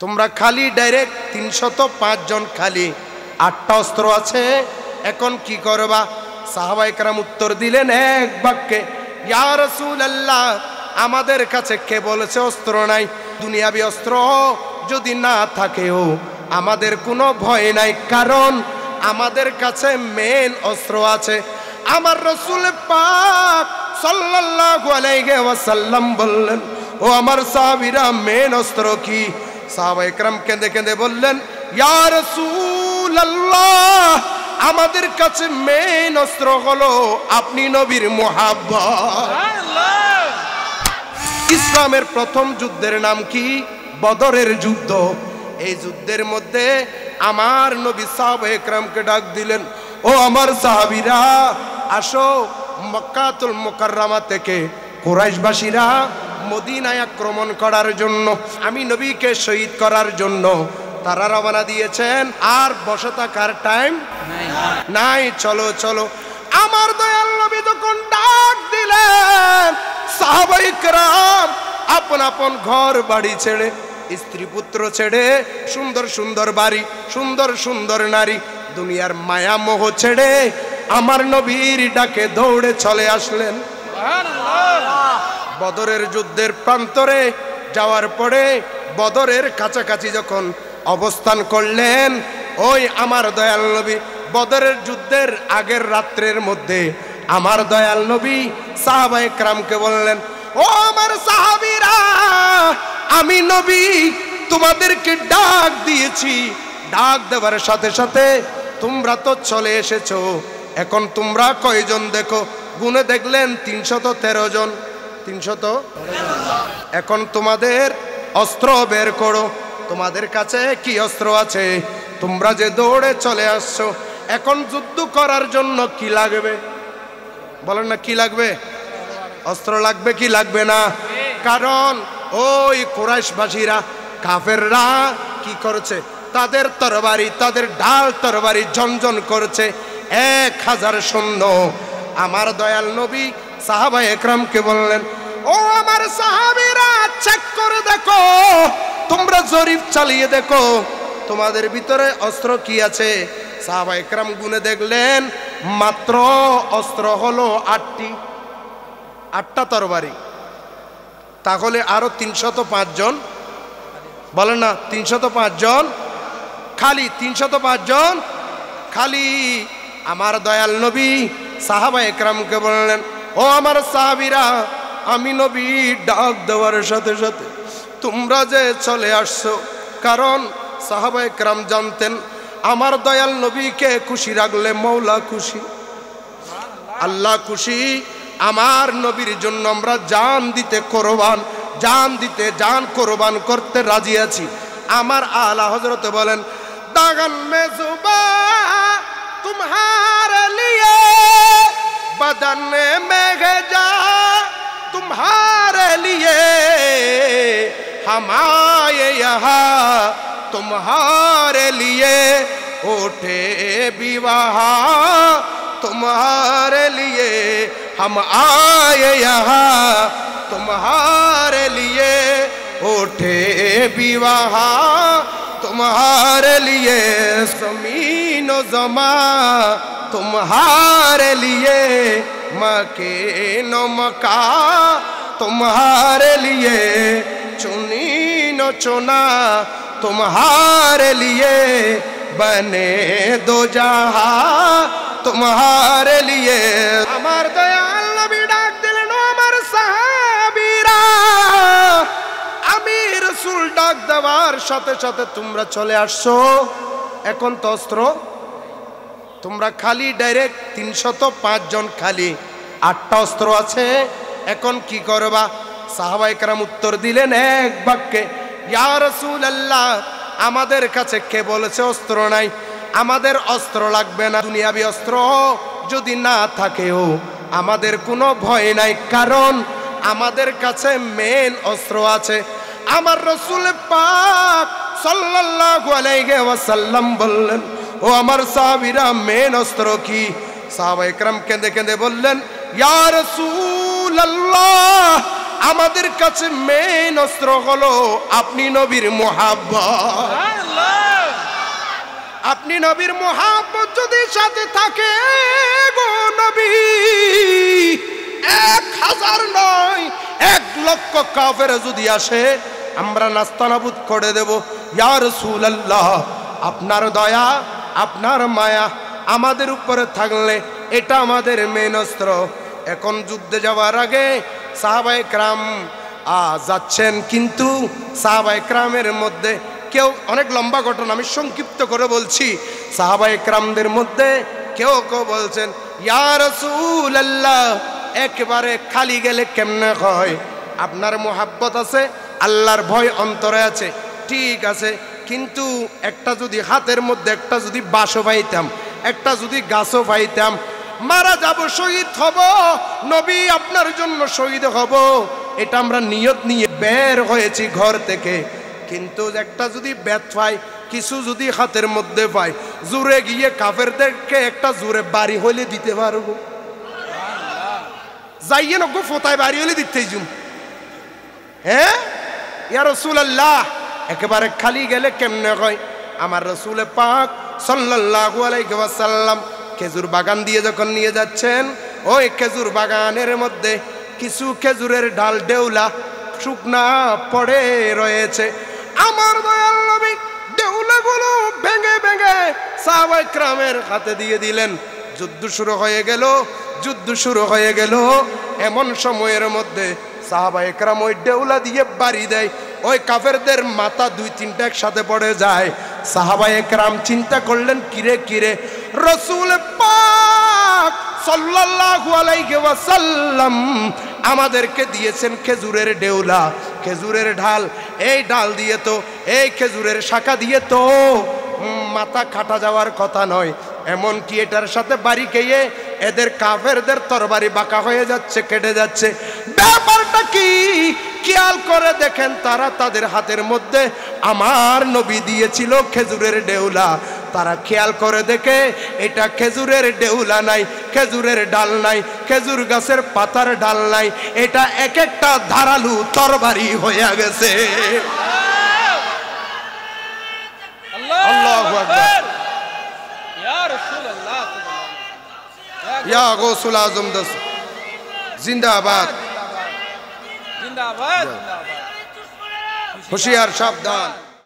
তোমরা খালি ডাইরেক্ট 305 জন, খালি 8টা অস্ত্র আছে, এখন কি করবা? সাহাবায়ে কেরাম উত্তর দিলেন এক বাক্যে, ইয়া রাসূলুল্লাহ, আমাদের কাছে কে বলেছে অস্ত্র নাই? দুনিয়াবি অস্ত্র যদি না থাকেও আমাদের কোনো ভয় নাই, কারণ আমাদের কাছে মেন অস্ত্র আছে। আমার রাসূল পাক সাল্লাল্লাহু আলাইহি ওয়াসাল্লাম বললেন, ও আমার সাহাবীরা, মেন অস্ত্র কি? সাহাবায়ে কেরাম কেঁদে কেঁদে বললেন, ইয়া রাসূলুল্লাহ, আমাদের কাছে মেন অস্ত্র হলো আপনি নবীর মুহাব্বত। ইসলামের প্রথম যুদ্ধের নাম কি? বদরের যুদ্ধ। এই যুদ্ধের মধ্যে আমার নবী সাহাবায়ে কেরামকে ডাক দিলেন, ও আমার সাহাবীরা, আসো, মক্কাতুল মুকাররমা থেকে কুরাইশবাসীরা মদিনায় আক্রমণ করার জন্য, আমি নবীকে শহীদ করার জন্য তারা রওনা দিয়েছেন। আর বসে থাকার টাইম নাই, চলো চলো। আমার দয়াল নবী যখন ডাক দিলেন, সাহাবায়ে কেরাম আপন আপন ঘর বাড়ি ছেড়ে, স্ত্রী পুত্র ছেড়ে, সুন্দর সুন্দর বাড়ি, সুন্দর সুন্দর নারী, দুনিয়ার মায়া মোহ ছেড়ে আমার নবীর ডাকে দৌড়ে চলে আসলেন। বদরের যুদ্ধের প্রান্তরে যাওয়ার পরে বদরের কাছাকাছি যখন অবস্থান করলেন, ওই আমার দয়াল নবী বদরের যুদ্ধের আগের রাত্রের মধ্যে আমার দয়াল নবী সাহাবায়ে কেরামকে বললেন, ও আমার সাহাবীরা, আমি নবী তোমাদেরকে ডাক দিয়েছি। ডাক দেওয়ার সাথে সাথে তোমরা তো চলে এসেছো, এখন তোমরা কয়জন দেখো? গুনে দেখলেন 313 জন। 300। এখন তোমাদের অস্ত্র বের করো, তোমাদের কাছে কি অস্ত্র আছে? তোমরা যে দৌড়ে চলে আসছো, এখন যুদ্ধ করার জন্য কি লাগবে? বলেন না, কি লাগবে? অস্ত্র লাগবে কি লাগবে না? কারণ ওই কুরাইশবাসীরা, কাফেররা কি করেছে? তাদের তরবারি, তাদের ঢাল তরবারি ঝনঝন করেছে, 1000 সৈন্য। আমার দয়াল নবী সাহাবায়ে কেরামকে বললেন, ও আমার সাহাবীরা, চেক করে দেখো, তোমরা জরিপ চালিয়ে দেখো তোমাদের ভিতরে অস্ত্র কি আছে। সাহাবায়ে কেরাম গুনে দেখলেন মাত্র অস্ত্র হলো 8টা তরবারি। তাহলে আরো 305 জন, বলেন না, 305 জন, খালি 305 জন খালি। আমার দয়াল নবী সাহাবায়ে কেরামকে বললেন, ও আমার সাহাবীরা, আমি নবী ডাক দেওয়ার সাথে সাথে তোমরা যে চলে আসছো, কারণ সাহাবায়ে কেরাম জানতেন আমার দয়াল নবীকে খুশি রাখলে মওলা খুশি, আল্লাহ খুশি। আমার নবীর জন্য আমরা জান দিতে কোরবান, জান দিতে, জান কোরবান করতে রাজি আছি। আমার আলা হযরত বলেন, দাগন মে জুবা तुम्हारे लिए, बदन में जा तुम्हारे लिए, हम आए यहाँ तुम्हारे लिए, उठे विवाह तुम्हारे लिए, हम आए यहाँ तुम्हारे लिए, उठे विवाह तुम्हारे लिए, ज़मीन व ज़मा तुम्हारे लिए, मकीन व मका तुम्हारे लिए, चुनी न चुना तुम्हारे लिए, बने दो जहां तुम्हारे लिए। আমার দয়াল নবী ডাক দিলেন, ও আমার সাহাবীরা, আমি রাসূল ডাক দেওয়ার সাথে সাথে তোমরা চলে আসছো, এখন তো অস্ত্র তোমরা খালি ডাইরেক্ট 305 জন, খালি 8টা অস্ত্র আছে, এখন কি করবা? সাহাবায়ে কেরাম উত্তর দিলেন এক বাক্যে, ইয়া রাসূলুল্লাহ, আমাদের কাছে কে বলেছে অস্ত্র নাই? আমাদের অস্ত্র লাগবে না, দুনিয়াবি অস্ত্র যদি না থাকেও আমাদের কোনো ভয় নাই, কারণ আমাদের কাছে মেন অস্ত্র আছে। আমার রাসূল পাক সাল্লাল্লাহু আলাইহি ওয়াসাল্লাম বললেন, ও আমার সাহাবীরা, মেন অস্ত্র কি? সাহাবায়ে কেরাম কেঁদে কেঁদে বললেন, ইয়া রাসূলুল্লাহ, আমাদের কাছে মেইন অস্ত্র হলো আপনি নবীর মুহাব্বত। আপনি নবীর মুহাব্বত যদি সাথে থাকে গো নবী, 1000 নয় 1,00,000 কাফের যদি আসে আমরা নাস্তানাবুদ করে দেব। ইয়া রাসূলুল্লাহ, আপনার দয়া আপনার মায়া আমাদের উপরে থাকলে এটা আমাদের মেন অস্ত্র। এখন যুদ্ধে যাওয়ার আগে সাহাবায়ে কেরাম যাচ্ছেন, কিন্তু সাহাবায়ে কেরামের মধ্যে কেউ, অনেক লম্বা ঘটনা আমি সংক্ষিপ্ত করে বলছি, সাহাবায়ে কেরামদের মধ্যে কেউ কেউ বলছেন ইয়া রাসূলুল্লাহ একেবারে খালি গেলে কেমনে হয়, আপনার মুহাব্বত আছে, আল্লাহর ভয় অন্তরে আছে, ঠিক আছে, কিন্তু একটা যদি হাতের মধ্যে একটা যদি বাঁশও পাইতাম, একটা যদি গাছও পাইতাম, মারা যাব, শহীদ হব, নবী আপনার জন্য শহীদ হব, এটা আমরা নিয়ত নিয়ে বের হয়েছি ঘর থেকে। কিন্তু একটা যদি বেত পাই, কিছু যদি হাতের মধ্যে পাই, জোরে গিয়ে কাফেরদেরকে একটা জোরে বাড়ি হইলে দিতে পারবো, যাইয়ে নগো ফোতায় বাড়ি হইলে দিতেই জুম। হ্যাঁ ইয়া রাসূলুল্লাহ, একেবারে খালি গেলে কেমনে হয়? আমার রাসূল পাক সাল্লাল্লাহু আলাইহি ওয়াসাল্লাম খেজুর বাগান দিয়ে যখন নিয়ে যাচ্ছেন, ওই খেজুর বাগানের মধ্যে কিছু খেজুরের ডাল দেউলা শুকনা পড়ে রয়েছে। আমার দয়াল নবী দেউলাগুলো ভেঙে ভেঙে সাহাবায়ে কেরামের হাতে দিয়ে দিলেন। যুদ্ধ শুরু হয়ে গেল, যুদ্ধ শুরু হয়ে গেল। এমন সময়ের মধ্যে সাহাবায়ে কেরাম ওই দেউলা দিয়ে বাড়ি দেয়, ওই কাফেরদের মাথা 2-3টা একসাথে পড়ে যায়। সাহাবায়ে কেরাম চিন্তা করলেন, কিরে কিরে, রাসূল পাক সাল্লাল্লাহু আলাইহি ওয়াসাল্লাম আমাদেরকে দিয়েছেন খেজুরের ডেউলা, খেজুরের ঢাল, এই ডাল দিয়ে তো, এই খেজুরের শাখা দিয়ে তো মাথা কাটা যাওয়ার কথা নয়, এমন কি এটার সাথে বাড়ি খেয়ে এদের কাফেরদের তরবারি বাঁকা হয়ে যাচ্ছে, কেটে যাচ্ছে, ব্যাপারটা কি? খেয়াল করে দেখেন, তারা তাদের হাতের মধ্যে আমার নবী দিয়েছিল খেজুরের ডেউলা, তারা খেয়াল করে দেখে এটা খেজুরের ডেউলা নাই, খেজুরের ডাল নাই, খেজুর গাছের পাতার ডাল নাই, এটা এক একটা ধারালু তরবারি হয়ে গেছে। আল্লাহু আকবার। ইয়া রাসূলুল্লাহ, ইয়া গৌসুল আজম দাস জিন্দাবাদ, জিন্দাবাদ, হুঁশিয়ার সাবধান।